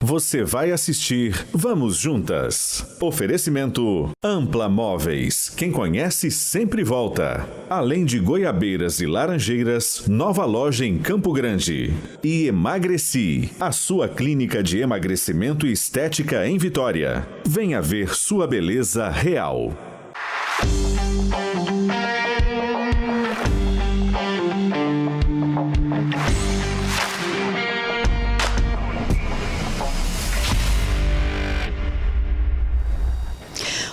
Você vai assistir Vamos Juntas. Oferecimento Ampla Móveis. Quem conhece sempre volta. Além de goiabeiras e laranjeiras, nova loja em Campo Grande. E Emagreci, a sua clínica de emagrecimento e estética em Vitória. Venha ver sua beleza real.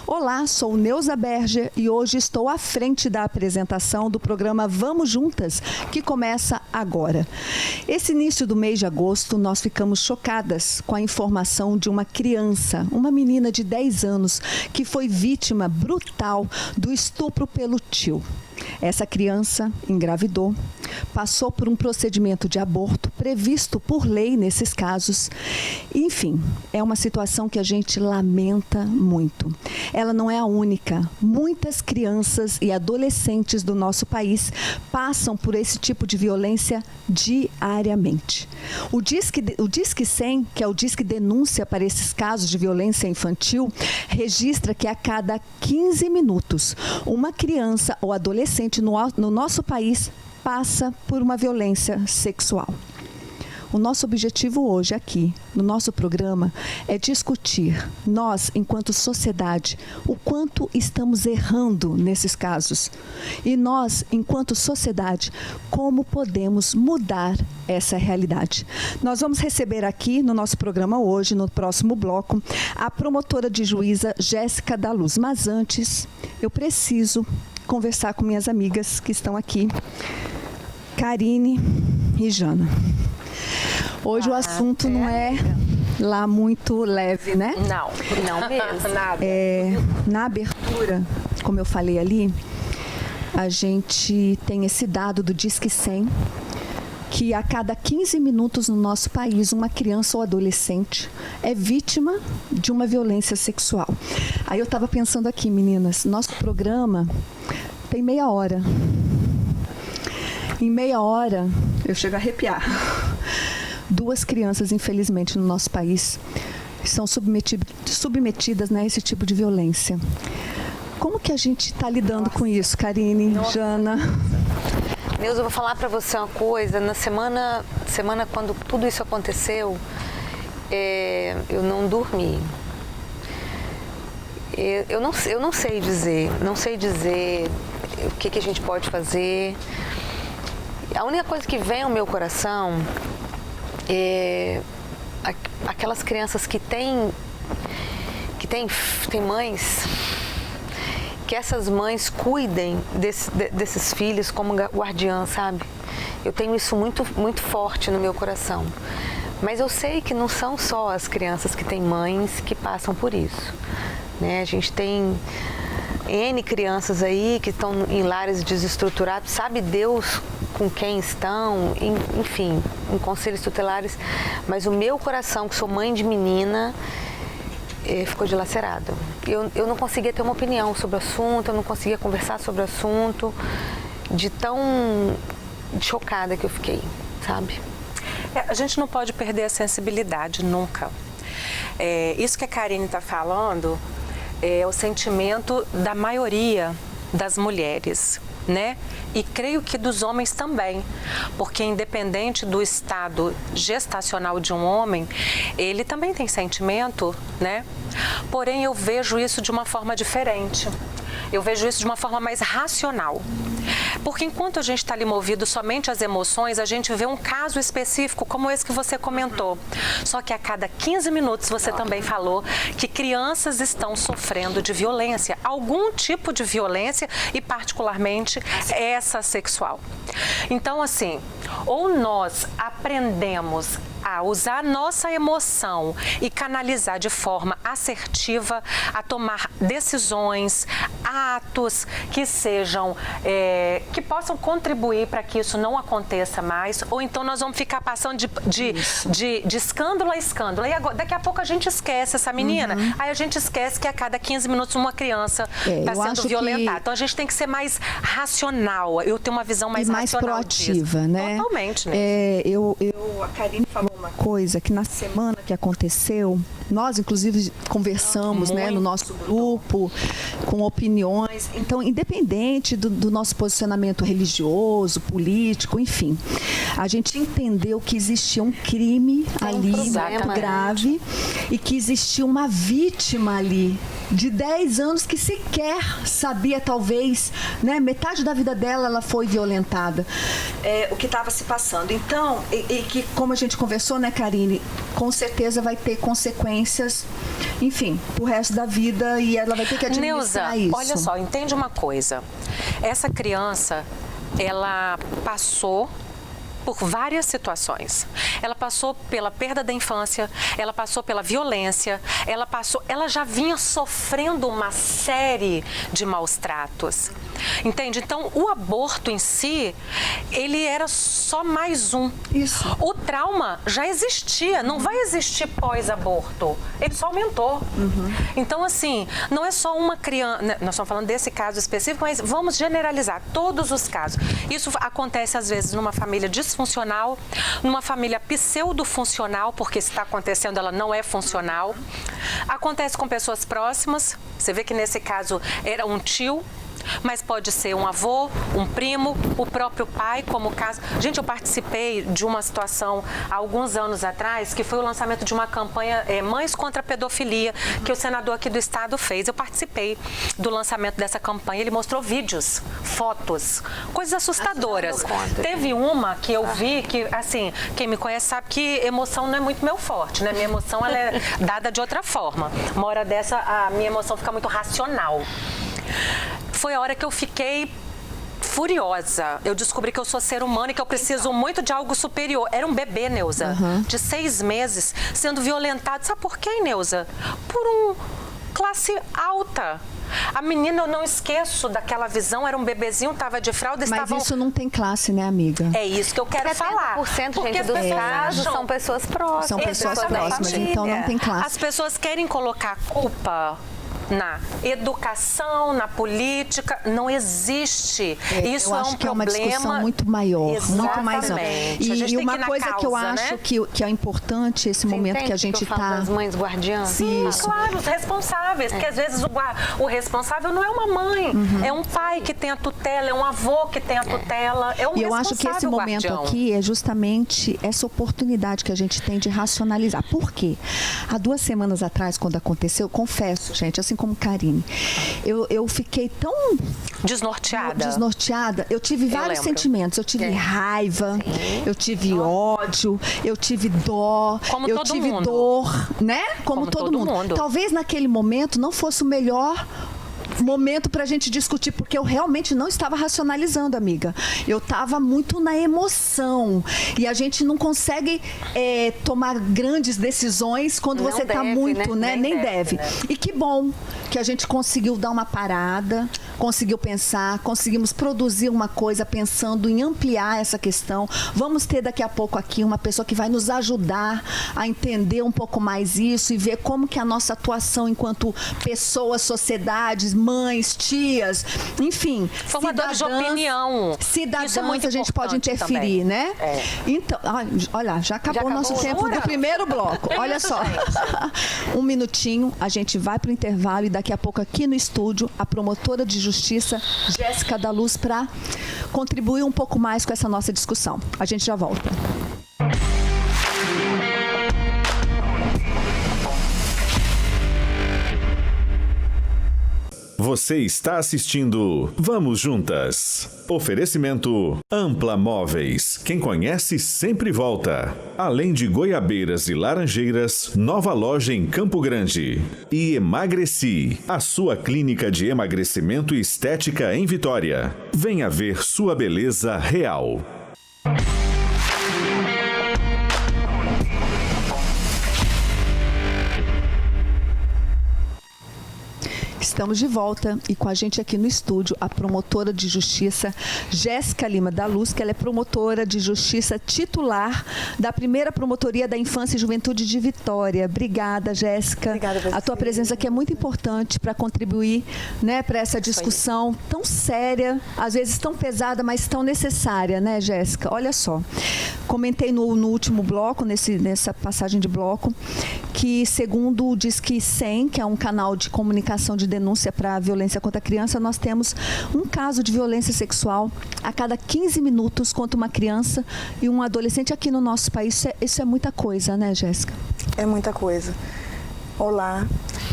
Olá, sou Neuza Berger e hoje estou à frente da apresentação do programa Vamos Juntas, que começa agora. Esse início do mês de agosto, nós ficamos chocadas com a informação de uma criança, uma menina de 10 anos, que foi vítima brutal do estupro pelo tio. Essa criança engravidou, passou por um procedimento de aborto previsto por lei nesses casos. Enfim, é uma situação que a gente lamenta muito. Ela não é a única. Muitas crianças e adolescentes do nosso país passam por esse tipo de violência diariamente. O Disque 100, que é o Disque Denúncia para esses casos de violência infantil, registra que a cada 15 minutos, uma criança ou adolescente no nosso país passa por uma violência sexual. O nosso objetivo hoje aqui, no nosso programa, é discutir, nós, enquanto sociedade, o quanto estamos errando nesses casos. E nós, enquanto sociedade, como podemos mudar essa realidade. Nós vamos receber aqui no nosso programa hoje, no próximo bloco, a promotora de juíza Jéssica da Luz. Mas antes, eu preciso conversar com minhas amigas que estão aqui, Karine e Jana. Hoje o assunto não é lá muito leve, né? Não mesmo. Nada. Na abertura, como eu falei ali, a gente tem esse dado do Disque 100, que a cada 15 minutos no nosso país, uma criança ou adolescente é vítima de uma violência sexual. Aí eu estava pensando aqui, meninas, nosso programa tem meia hora. Em meia hora, eu chego a arrepiar. 2 crianças, infelizmente, no nosso país são submetidas a esse tipo de violência. Como que a gente está lidando com isso, Karine, Jana? Neuza, eu vou falar para você uma coisa. Na semana quando tudo isso aconteceu, eu não dormi. Eu não sei dizer o que a gente pode fazer. A única coisa que vem ao meu coração é aquelas crianças que têm mães, que essas mães cuidem desses filhos como guardiã, sabe? Eu tenho isso muito, muito forte no meu coração. Mas eu sei que não são só as crianças que têm mães que passam por isso, né? A gente tem N crianças aí que estão em lares desestruturados, sabe Deus com quem estão, enfim, em conselhos tutelares, mas o meu coração, que sou mãe de menina, ficou dilacerado. Eu não conseguia ter uma opinião sobre o assunto, eu não conseguia conversar sobre o assunto, de tão chocada que eu fiquei, sabe? A gente não pode perder a sensibilidade, nunca. Isso que a Karine está falando é o sentimento da maioria das mulheres, né? E creio que dos homens também, porque independente do estado gestacional de um homem, ele também tem sentimento, né? Porém, eu vejo isso de uma forma diferente. Eu vejo isso de uma forma mais racional. Porque enquanto a gente está ali movido somente às emoções, a gente vê um caso específico como esse que você comentou. Só que a cada 15 minutos você também falou que crianças estão sofrendo de violência, algum tipo de violência e particularmente essa sexual. Então, assim, ou nós aprendemos a usar nossa emoção e canalizar de forma assertiva, a tomar decisões, atos que sejam, que possam contribuir para que isso não aconteça mais, ou então nós vamos ficar passando de escândalo a escândalo. E agora, daqui a pouco a gente esquece essa menina, aí a gente esquece que a cada 15 minutos uma criança está sendo violentada. Então a gente tem que ser mais racional, eu tenho uma visão mais racional proativa, disso. né? Totalmente, né? A Karine falou uma coisa que na semana que aconteceu, nós inclusive conversamos, né, no nosso grupo, com opiniões. Então, independente do nosso posicionamento religioso, político, enfim, a gente entendeu que existia um crime ali muito grave e que existia uma vítima ali de 10 anos que sequer sabia, talvez, né, metade da vida dela ela foi violentada. O que estava se passando. Então, e que, como a gente conversou, né, Karine, com certeza vai ter consequências, enfim, pro resto da vida, e ela vai ter que administrar isso. Olha só, entende uma coisa. Essa criança, ela passou por várias situações. Ela passou pela perda da infância, ela passou pela violência, ela já vinha sofrendo uma série de maus tratos. Entende? Então, o aborto em si, ele era só mais um. Isso. O trauma já existia, não vai existir pós-aborto. Ele só aumentou. Então, assim, não é só uma criança, nós estamos falando desse caso específico, mas vamos generalizar todos os casos. Isso acontece, às vezes, numa família disfuncional, numa família pseudo-funcional, porque se está acontecendo, ela não é funcional. Acontece com pessoas próximas. Você vê que nesse caso era um tio, mas pode ser um avô, um primo, o próprio pai, como o caso. Gente, eu participei de uma situação há alguns anos atrás, que foi o lançamento de uma campanha Mães contra a Pedofilia, que o senador aqui do estado fez. Eu participei do lançamento dessa campanha, ele mostrou vídeos, fotos, coisas assustadoras. Teve uma que eu vi, que assim, quem me conhece sabe que emoção não é muito meu forte, né? Minha emoção ela é dada de outra forma. Uma hora dessa, a minha emoção fica muito racional. Foi a hora que eu fiquei furiosa. Eu descobri que eu sou ser humano e que eu preciso muito de algo superior. Era um bebê, Neuza, de 6 meses, sendo violentado. Sabe por quê, Neuza? Por um classe alta. A menina, eu não esqueço daquela visão, era um bebezinho, estava de fralda, Mas isso não tem classe, né, amiga? É isso que eu quero falar. 70%, gente, dos casos são pessoas próximas. São pessoas próximas, então não tem classe. As pessoas querem colocar culpa na educação, na política, não existe. Isso eu acho um que problema. É uma discussão muito maior, muito mais ampla. E uma coisa que eu acho que é importante esse momento que a gente está. As mães guardiãs. Isso. Claro, os responsáveis, porque às vezes o responsável não é uma mãe, é um pai que tem a tutela, é um avô que tem a tutela, é um responsável. E eu acho que esse momento guardião aqui é justamente essa oportunidade que a gente tem de racionalizar. Por quê? Há 2 semanas atrás, quando aconteceu, confesso, gente, assim como Karine, eu fiquei tão desnorteada. Eu tive vários sentimentos. Eu tive raiva, eu tive ódio, eu tive dó, eu tive dor, né? Como todo mundo. Talvez naquele momento não fosse o melhor momento para a gente discutir, porque eu realmente não estava racionalizando, amiga. Eu estava muito na emoção. E a gente não consegue tomar grandes decisões quando você está muito, né? Nem deve. Né? E que bom que a gente conseguiu dar uma parada, conseguiu pensar, conseguimos produzir uma coisa pensando em ampliar essa questão. Vamos ter daqui a pouco aqui uma pessoa que vai nos ajudar a entender um pouco mais isso e ver como que a nossa atuação enquanto pessoas, sociedades, mães, tias, enfim, formadores de opinião. Cidadãs, a gente pode interferir, também, né? Então, olha, já acabou o nosso tempo do primeiro bloco. Olha só. Um minutinho, a gente vai para o intervalo e daqui a pouco aqui no estúdio, a promotora de justiça, Jéssica da Luz, para contribuir um pouco mais com essa nossa discussão. A gente já volta. Você está assistindo Vamos Juntas. Oferecimento Ampla Móveis. Quem conhece sempre volta. Além de goiabeiras e laranjeiras, nova loja em Campo Grande. E Emagreci, a sua clínica de emagrecimento e estética em Vitória. Venha ver sua beleza real. Estamos de volta e com a gente aqui no estúdio a promotora de justiça Jéssica Lima da Luz, que ela é promotora de justiça titular da primeira promotoria da Infância e Juventude de Vitória. Obrigada, Jéssica. Obrigada a você. A tua presença aqui é muito importante para contribuir, né, para essa discussão tão séria, às vezes tão pesada, mas tão necessária, né, Jéssica? Olha só, comentei no último bloco, nessa passagem de bloco, que segundo o Disque 100, que é um canal de comunicação de denúncia para a violência contra a criança, nós temos um caso de violência sexual a cada 15 minutos contra uma criança e um adolescente aqui no nosso país. Isso é muita coisa, né, Jéssica? É muita coisa. Olá.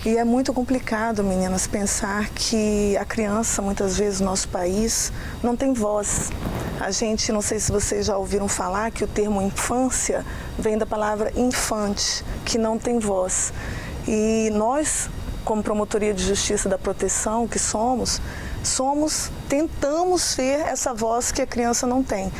E é muito complicado, meninas, pensar que a criança, muitas vezes, no nosso país, não tem voz. A gente, não sei se vocês já ouviram falar que o termo infância vem da palavra infante, que não tem voz. E nós, como Promotoria de Justiça da Proteção, que tentamos ser essa voz que a criança não tem.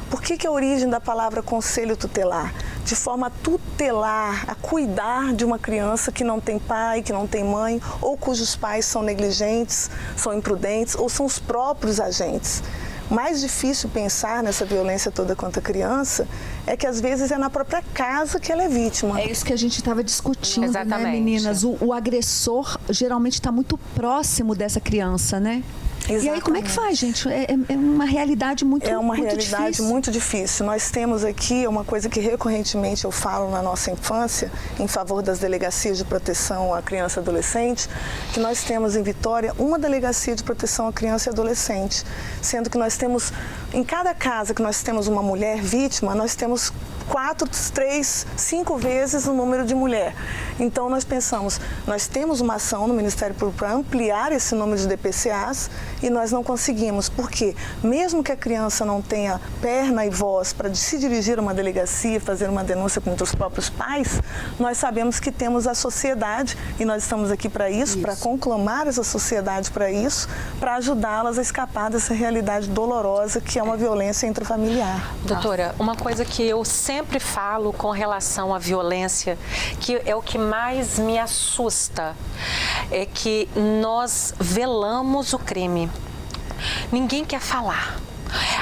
Por que a origem da palavra conselho tutelar? De forma a tutelar, a cuidar de uma criança que não tem pai, que não tem mãe, ou cujos pais são negligentes, são imprudentes, ou são os próprios agentes. Mais difícil pensar nessa violência toda contra a criança é que às vezes é na própria casa que ela é vítima. É isso que a gente estava discutindo, Exatamente. né, meninas? O agressor geralmente está muito próximo dessa criança, né? Exatamente. E aí, como é que faz, gente? É uma realidade muito difícil. É uma realidade muito difícil. Nós temos aqui uma coisa que recorrentemente eu falo na nossa infância, em favor das delegacias de proteção à criança e adolescente, que nós temos em Vitória uma delegacia de proteção à criança e adolescente, sendo que nós temos, em cada casa que nós temos uma mulher vítima, nós temos 4, 3, 5 vezes o número de mulher. Então, nós pensamos, nós temos uma ação no Ministério Público para ampliar esse número de DPCAs e nós não conseguimos. Por quê? Mesmo que a criança não tenha perna e voz para se dirigir a uma delegacia, fazer uma denúncia contra os próprios pais, nós sabemos que temos a sociedade e nós estamos aqui para isso, para conclamar essa sociedade para isso, para ajudá-las a escapar dessa realidade dolorosa que é uma violência intrafamiliar. Doutora, uma coisa que eu sempre falo com relação à violência, que é o que mais me assusta, é que nós velamos o crime. Ninguém quer falar.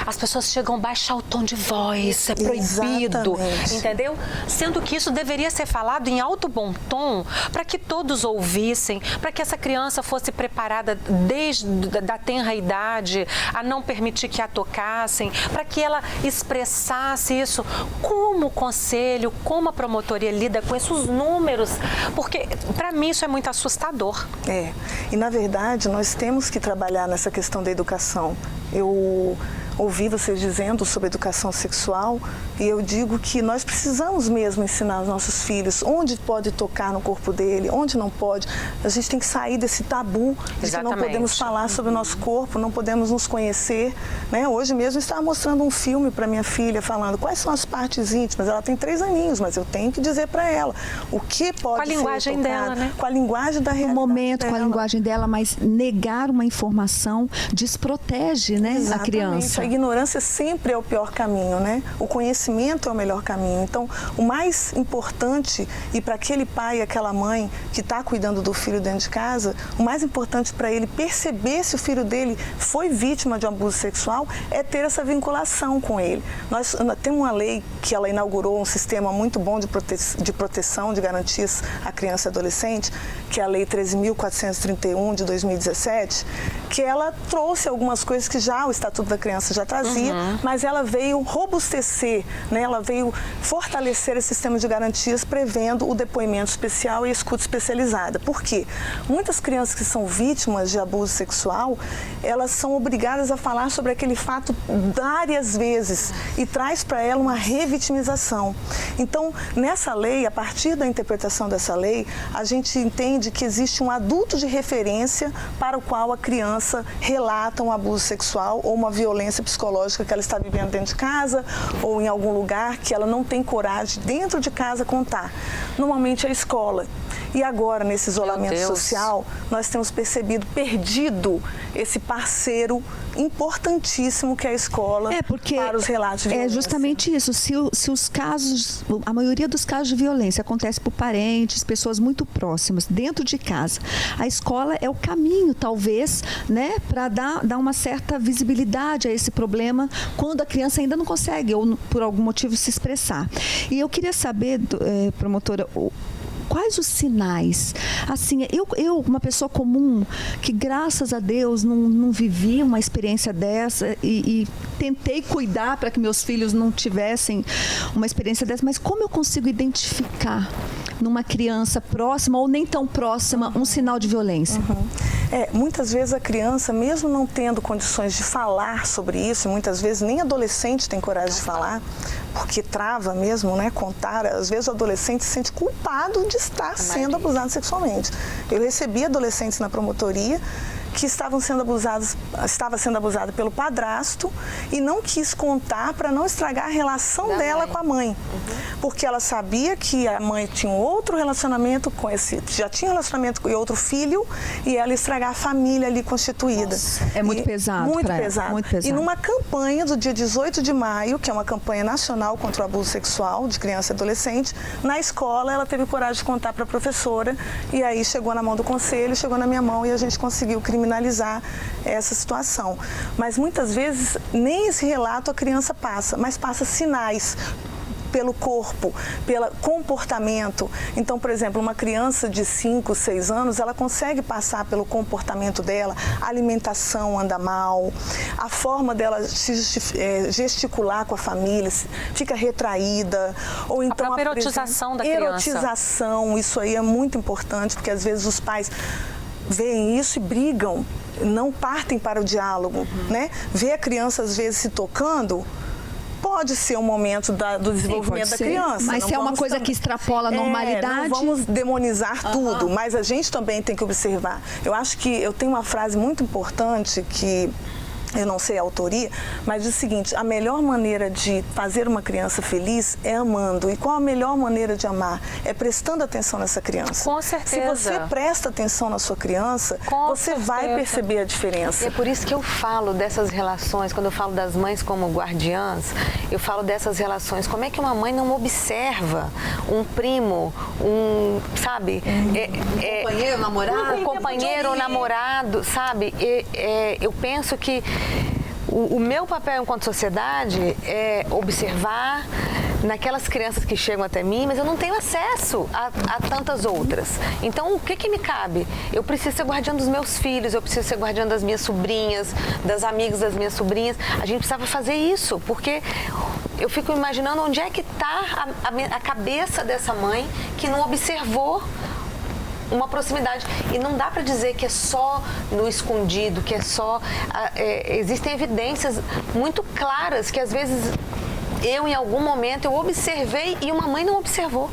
As pessoas chegam a baixar o tom de voz, é proibido, Exatamente. entendeu? Sendo que isso deveria ser falado em alto bom tom para que todos ouvissem, para que essa criança fosse preparada desde da tenra idade a não permitir que a tocassem, para que ela expressasse isso. Como o conselho, como a promotoria lida com esses números? Porque para mim isso é muito assustador. É, e na verdade nós temos que trabalhar nessa questão da educação. Eu ouvi vocês dizendo sobre educação sexual e eu digo que nós precisamos mesmo ensinar os nossos filhos onde pode tocar no corpo dele, onde não pode. A gente tem que sair desse tabu de que não podemos falar sobre o nosso corpo, não podemos nos conhecer, né? Hoje mesmo eu estava mostrando um filme para minha filha falando quais são as partes íntimas. Ela tem 3 aninhos, mas eu tenho que dizer para ela o que pode ser com a linguagem tocado, dela, né? Com a linguagem da realidade No momento, dela. com a linguagem dela, mas negar uma informação desprotege, né, a criança. A ignorância sempre é o pior caminho, né? O conhecimento é o melhor caminho. Então, o mais importante, e para aquele pai e aquela mãe que está cuidando do filho dentro de casa, o mais importante para ele perceber se o filho dele foi vítima de um abuso sexual é ter essa vinculação com ele. Nós temos uma lei que ela inaugurou um sistema muito bom de proteção, de garantias à criança e adolescente, que é a Lei 13.431 de 2017, que ela trouxe algumas coisas que já o Estatuto da Criança já trazia, mas ela veio robustecer, né? Ela veio fortalecer esse sistema de garantias, prevendo o depoimento especial e a escuta especializada. Por quê? Muitas crianças que são vítimas de abuso sexual, elas são obrigadas a falar sobre aquele fato várias vezes e traz para ela uma revitimização. Então, nessa lei, a partir da interpretação dessa lei, a gente entende que existe um adulto de referência para o qual a criança relata um abuso sexual ou uma violência psicológica que ela está vivendo dentro de casa ou em algum lugar que ela não tem coragem dentro de casa contar. Normalmente é a escola. E agora, nesse isolamento social, nós temos perdido esse parceiro importantíssimo que é a escola para os relatos de violência. É justamente isso. Se os casos, a maioria dos casos de violência acontece por parentes, pessoas muito próximas, dentro de casa, a escola é o caminho, talvez, né, para dar uma certa visibilidade a esse problema quando a criança ainda não consegue ou por algum motivo se expressar. E eu queria saber, promotora, quais os sinais? Assim, eu, uma pessoa comum, que graças a Deus não vivi uma experiência dessa e tentei cuidar para que meus filhos não tivessem uma experiência dessa, mas como eu consigo identificar numa criança próxima ou nem tão próxima um sinal de violência? Muitas vezes a criança, mesmo não tendo condições de falar sobre isso, muitas vezes nem adolescente tem coragem de falar, porque trava mesmo, né, contar. Às vezes o adolescente se sente culpado de estar sendo abusado sexualmente. Eu recebi adolescentes na promotoria que estava sendo abusada pelo padrasto e não quis contar para não estragar a relação dela com a mãe. Porque ela sabia que a mãe tinha um outro relacionamento com já tinha um relacionamento com outro filho e ela ia estragar a família ali constituída. Nossa, é muito pesado. Muito pesado. Muito pesado. E numa campanha do dia 18 de maio, que é uma campanha nacional contra o abuso sexual de criança e adolescente, na escola ela teve coragem de contar para a professora e aí chegou na mão do conselho, chegou na minha mão e a gente conseguiu criminalizar essa situação. Mas muitas vezes nem esse relato a criança passa, mas passa sinais pelo corpo, pelo comportamento. Então, por exemplo, uma criança de 5, 6 anos, ela consegue passar pelo comportamento dela, a alimentação anda mal, a forma dela gesticular com a família, fica retraída, ou então a própria erotização da criança. Erotização, isso aí é muito importante, porque às vezes os pais veem isso e brigam, não partem para o diálogo, né? Ver a criança às vezes se tocando pode ser um momento do desenvolvimento da criança. Mas se é uma coisa que extrapola a normalidade... Não vamos demonizar tudo, mas a gente também tem que observar. Eu acho que eu tenho uma frase muito importante que... eu não sei a autoria, mas diz o seguinte: a melhor maneira de fazer uma criança feliz é amando. E qual a melhor maneira de amar? É prestando atenção nessa criança. Com certeza. Se você presta atenção na sua criança, você vai perceber a diferença. E é por isso que eu falo dessas relações, quando eu falo das mães como guardiãs, eu falo dessas relações. Como é que uma mãe não observa um primo, sabe? Companheiro, namorado? Um companheiro ou namorado, sabe? Eu penso que o meu papel enquanto sociedade é observar naquelas crianças que chegam até mim, mas eu não tenho acesso a tantas outras. Então, o que me cabe? Eu preciso ser guardiã dos meus filhos, eu preciso ser guardiã das minhas sobrinhas, das amigas das minhas sobrinhas. A gente precisava fazer isso, porque eu fico imaginando onde é que está a cabeça dessa mãe que não observou uma proximidade. E não dá para dizer que é só no escondido, que é só... existem evidências muito claras que às vezes eu, em algum momento, eu observei e uma mãe não observou.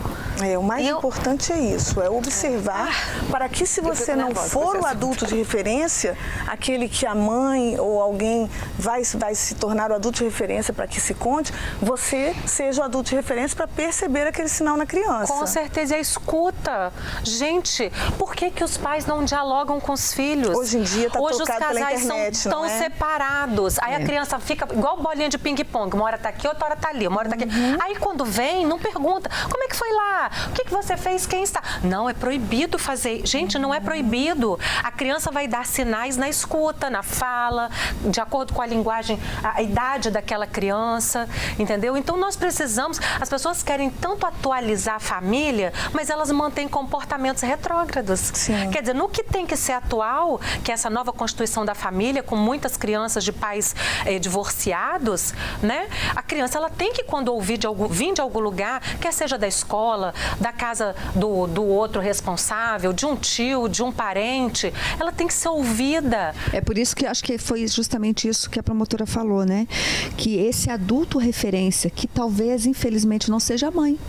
O mais importante é isso, é observar para que, se você não for o adulto de referência, aquele que a mãe ou alguém vai se tornar o adulto de referência para que se conte, você seja o adulto de referência para perceber aquele sinal na criança. Com certeza, e a escuta. Gente, por que os pais não dialogam com os filhos? Hoje em dia está trocado pela internet, os casais são tão separados. Aí a criança fica igual bolinha de ping-pong, uma hora tá aqui, outra hora tá ali, uma hora tá aqui. Aí quando vem, não pergunta, como é que foi lá? O que você fez? Quem está? Não, é proibido fazer. Gente, não é proibido. A criança vai dar sinais na escuta, na fala, de acordo com a linguagem, a idade daquela criança, entendeu? Então nós precisamos, as pessoas querem tanto atualizar a família, mas elas mantêm comportamentos retrógrados. Sim. Quer dizer, no que tem que ser atual, que é essa nova constituição da família, com muitas crianças de pais divorciados, né? A criança, ela tem que, quando vir de algum lugar, quer seja da escola, da casa do outro responsável, de um tio, de um parente, ela tem que ser ouvida. É por isso que acho que foi justamente isso que a promotora falou, né? Que esse adulto referência, que talvez, infelizmente, não seja a mãe.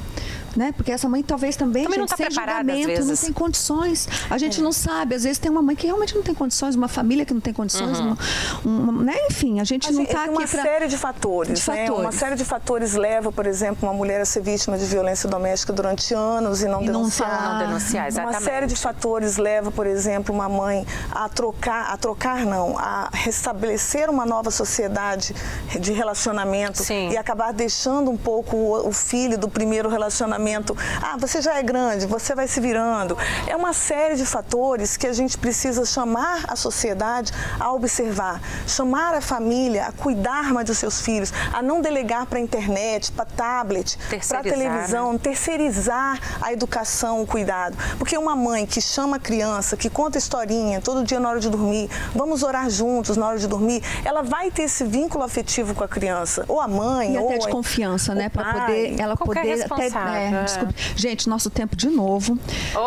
né? Porque essa mãe talvez também não gente, está sem preparada, julgamento, às vezes. não tem condições. A gente não sabe, às vezes tem uma mãe que realmente não tem condições, uma família que não tem condições, né? Enfim, a gente não está aqui uma série de fatores, né? Uma série de fatores leva, por exemplo, uma mulher a ser vítima de violência doméstica durante anos e não denunciar. Não denunciar, exatamente. Uma série de fatores leva, por exemplo, uma mãe a restabelecer uma nova sociedade de relacionamento. Sim. E acabar deixando um pouco o filho do primeiro relacionamento. Você já é grande, você vai se virando. É uma série de fatores que a gente precisa chamar a sociedade a observar, chamar a família a cuidar mais dos seus filhos, a não delegar para a internet, para tablet, para a televisão, né? Terceirizar a educação, o cuidado. Porque uma mãe que chama a criança, que conta historinha todo dia na hora de dormir, vamos orar juntos na hora de dormir, ela vai ter esse vínculo afetivo com a criança, ou a mãe, e ou até de confiança, né, para poder ela poder até, desculpe. Gente, nosso tempo de novo.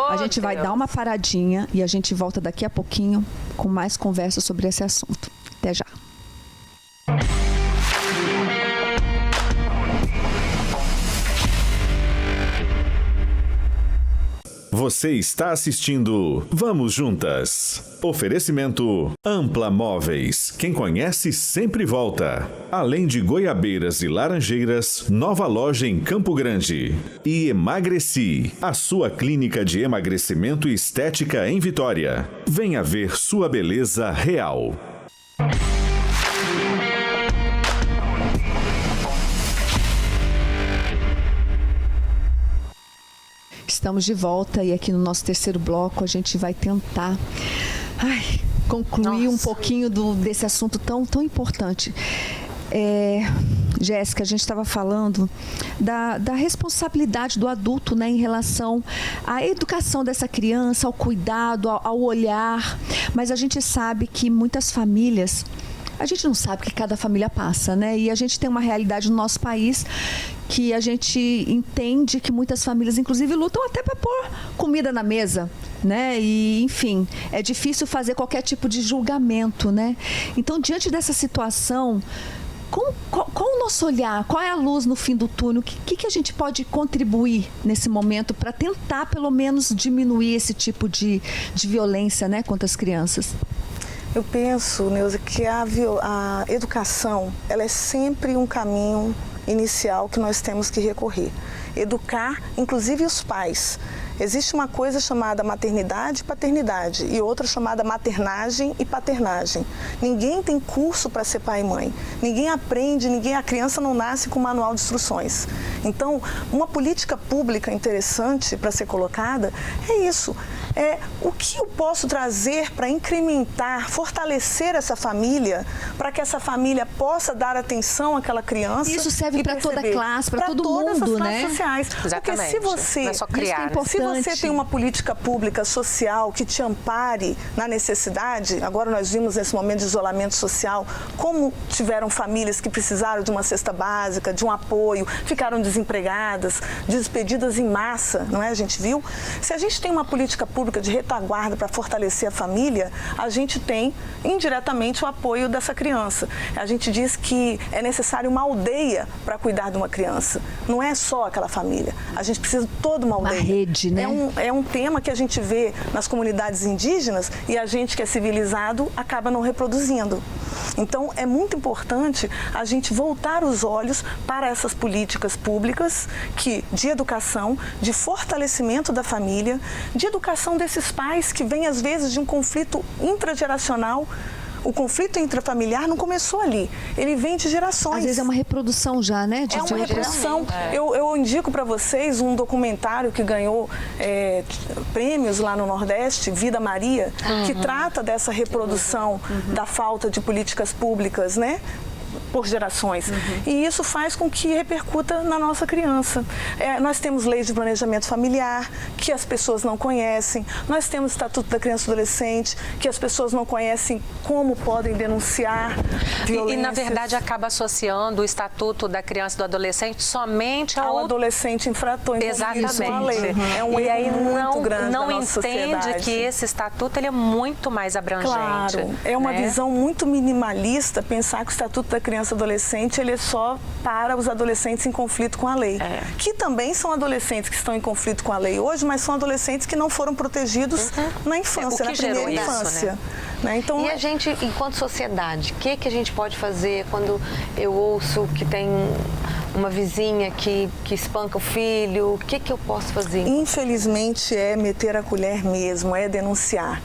A gente vai dar uma paradinha e a gente volta daqui a pouquinho com mais conversa sobre esse assunto. Até já. Você está assistindo Vamos Juntas. Oferecimento Ampla Móveis. Quem conhece sempre volta. Além de goiabeiras e laranjeiras, nova loja em Campo Grande. E Emagreci, a sua clínica de emagrecimento e estética em Vitória. Venha ver sua beleza real. Estamos de volta e aqui no nosso terceiro bloco a gente vai tentar concluir um pouquinho desse assunto tão importante. Jéssica, a gente estava falando da responsabilidade do adulto, né, em relação à educação dessa criança, ao cuidado, ao olhar, mas a gente sabe que muitas famílias, a gente não sabe o que cada família passa, né? E a gente tem uma realidade no nosso país que a gente entende que muitas famílias, inclusive, lutam até para pôr comida na mesa, né? E, enfim, é difícil fazer qualquer tipo de julgamento, né? Então, diante dessa situação, qual o nosso olhar? Qual é a luz no fim do túnel? O que a gente pode contribuir nesse momento para tentar, pelo menos, diminuir esse tipo de violência, né, contra as crianças? Eu penso, Neuza, que a educação, ela é sempre um caminho inicial que nós temos que recorrer. Educar, inclusive os pais. Existe uma coisa chamada maternidade e paternidade e outra chamada maternagem e paternagem. Ninguém tem curso para ser pai e mãe. Ninguém aprende, a criança não nasce com manual de instruções. Então, uma política pública interessante para ser colocada é isso. O que eu posso trazer para incrementar, fortalecer essa família, para que essa família possa dar atenção àquela criança. Isso serve para toda a classe, para todo mundo, todas as classes né? sociais. Exatamente. Porque se você, não é só criar, se você tem uma política pública social que te ampare na necessidade, agora nós vimos nesse momento de isolamento social, como tiveram famílias que precisaram de uma cesta básica, de um apoio, ficaram desempregadas, despedidas em massa, não é? A gente viu? Se a gente tem uma política pública de retaguarda para fortalecer a família, a gente tem indiretamente o apoio dessa criança. A gente diz que é necessário uma aldeia para cuidar de uma criança. Não é só aquela família. A gente precisa de toda uma aldeia. Uma rede, né? É um tema que a gente vê nas comunidades indígenas e a gente que é civilizado acaba não reproduzindo. Então, é muito importante a gente voltar os olhos para essas políticas públicas de educação, de fortalecimento da família, de educação desses pais que vêm, às vezes, de um conflito intrageracional. O conflito intrafamiliar não começou ali, ele vem de gerações. Às vezes é uma reprodução já, né? É uma reprodução. Eu indico para vocês um documentário que ganhou prêmios lá no Nordeste, Vida Maria, que trata dessa reprodução da falta de políticas públicas, né? Por gerações. E isso faz com que repercuta na nossa criança. Nós temos leis de planejamento familiar que as pessoas não conhecem. Nós temos o Estatuto da Criança e Adolescente que as pessoas não conhecem como podem denunciar violências. E na verdade, acaba associando o Estatuto da Criança e do Adolescente somente ao adolescente infrator. Exatamente. A lei. É um e aí erro muito grande não da nossa entende sociedade. que esse Estatuto ele é muito mais abrangente. Claro, é uma visão muito minimalista pensar que o Estatuto da da criança e adolescente, ele é só para os adolescentes em conflito com a lei. Que também são adolescentes que estão em conflito com a lei hoje, mas são adolescentes que não foram protegidos na infância, na primeira infância. Né? Então, e a gente, enquanto sociedade, o que a gente pode fazer quando eu ouço que tem uma vizinha que espanca o filho? O que eu posso fazer? Infelizmente é meter a colher mesmo, é denunciar.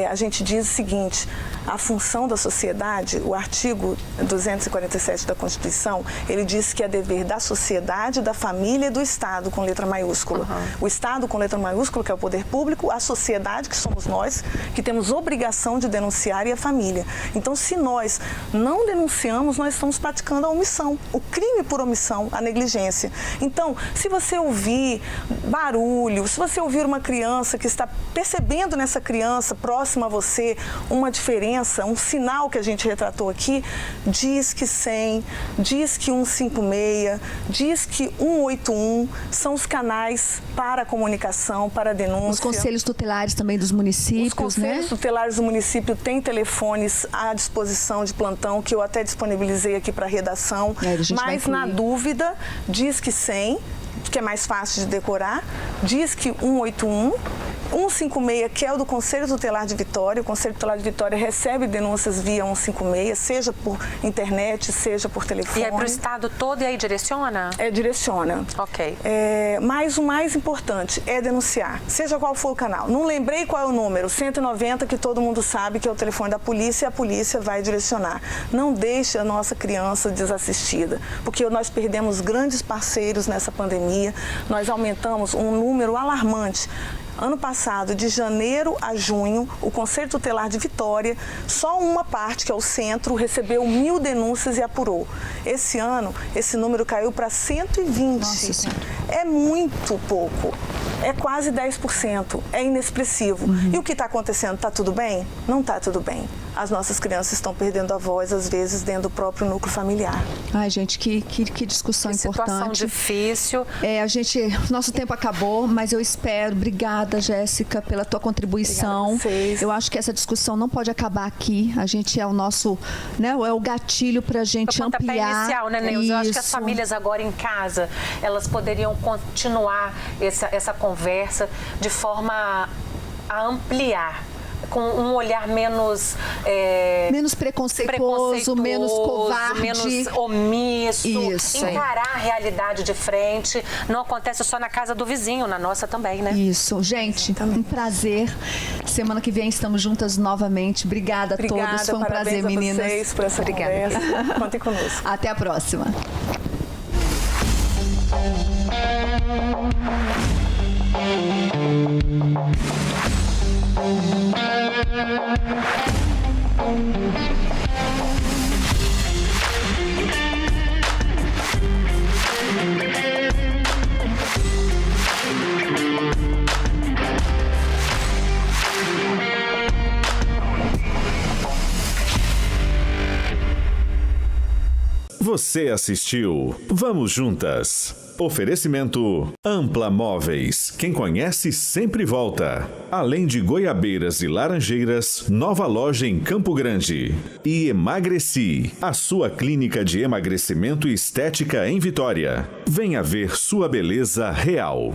A gente diz o seguinte, a função da sociedade, o artigo 247 da Constituição, ele diz que é dever da sociedade, da família e do Estado, com letra maiúscula. O Estado, com letra maiúscula, que é o poder público, a sociedade, que somos nós, que temos obrigação de denunciar, e a família. Então, se nós não denunciamos, nós estamos praticando a omissão, o crime por omissão, a negligência. Então, se você ouvir barulho, se você ouvir uma criança que está percebendo nessa criança próxima a você uma diferença, um sinal que a gente retratou aqui, diz que 100, diz que 156, diz que 181 são os canais para a comunicação, para a denúncia. Os conselhos tutelares também dos municípios, Os conselhos tutelares do município têm telefones à disposição de plantão, que eu até disponibilizei aqui para a redação, mas na dúvida, diz que 100, que é mais fácil de decorar, diz que 181, 156, que é o do Conselho Tutelar de Vitória. O Conselho Tutelar de Vitória recebe denúncias via 156, seja por internet, seja por telefone. E é para o estado todo e aí direciona? Direciona. Ok. Mas o mais importante é denunciar, seja qual for o canal. Não lembrei qual é o número, 190, que todo mundo sabe que é o telefone da polícia, e a polícia vai direcionar. Não deixe a nossa criança desassistida, porque nós perdemos grandes parceiros nessa pandemia, nós aumentamos um número alarmante. Ano passado, de janeiro a junho, o Conselho Tutelar de Vitória, só uma parte, que é o centro, recebeu 1.000 denúncias e apurou. Esse ano, esse número caiu para 120. Nossa Senhora. É muito pouco. É quase 10%. É inexpressivo. E o que está acontecendo? Está tudo bem? Não está tudo bem. As nossas crianças estão perdendo a voz, às vezes, dentro do próprio núcleo familiar. Ai, gente, que discussão importante. Situação difícil. Nosso tempo acabou, mas eu espero. Obrigada, Jéssica, pela tua contribuição. Eu acho que essa discussão não pode acabar aqui. A gente é o nosso, né, é o gatilho para a gente ampliar. Inicial, né, Neuza? Eu acho que as famílias agora em casa, elas poderiam continuar essa conversa de forma a ampliar, com um olhar menos preconceituoso, menos covarde, menos omisso, Isso, encarar a realidade de frente. Não acontece só na casa do vizinho, na nossa também, né? Isso, gente, um prazer. Semana que vem estamos juntas novamente. Obrigada a todos, foi um prazer, meninas. Obrigada a vocês por essa conversa. Contem conosco. Até a próxima. Você assistiu Vamos Juntas. Oferecimento Ampla Móveis. Quem conhece sempre volta. Além de goiabeiras e laranjeiras, nova loja em Campo Grande. E Emagreci, a sua clínica de emagrecimento e estética em Vitória. Venha ver sua beleza real.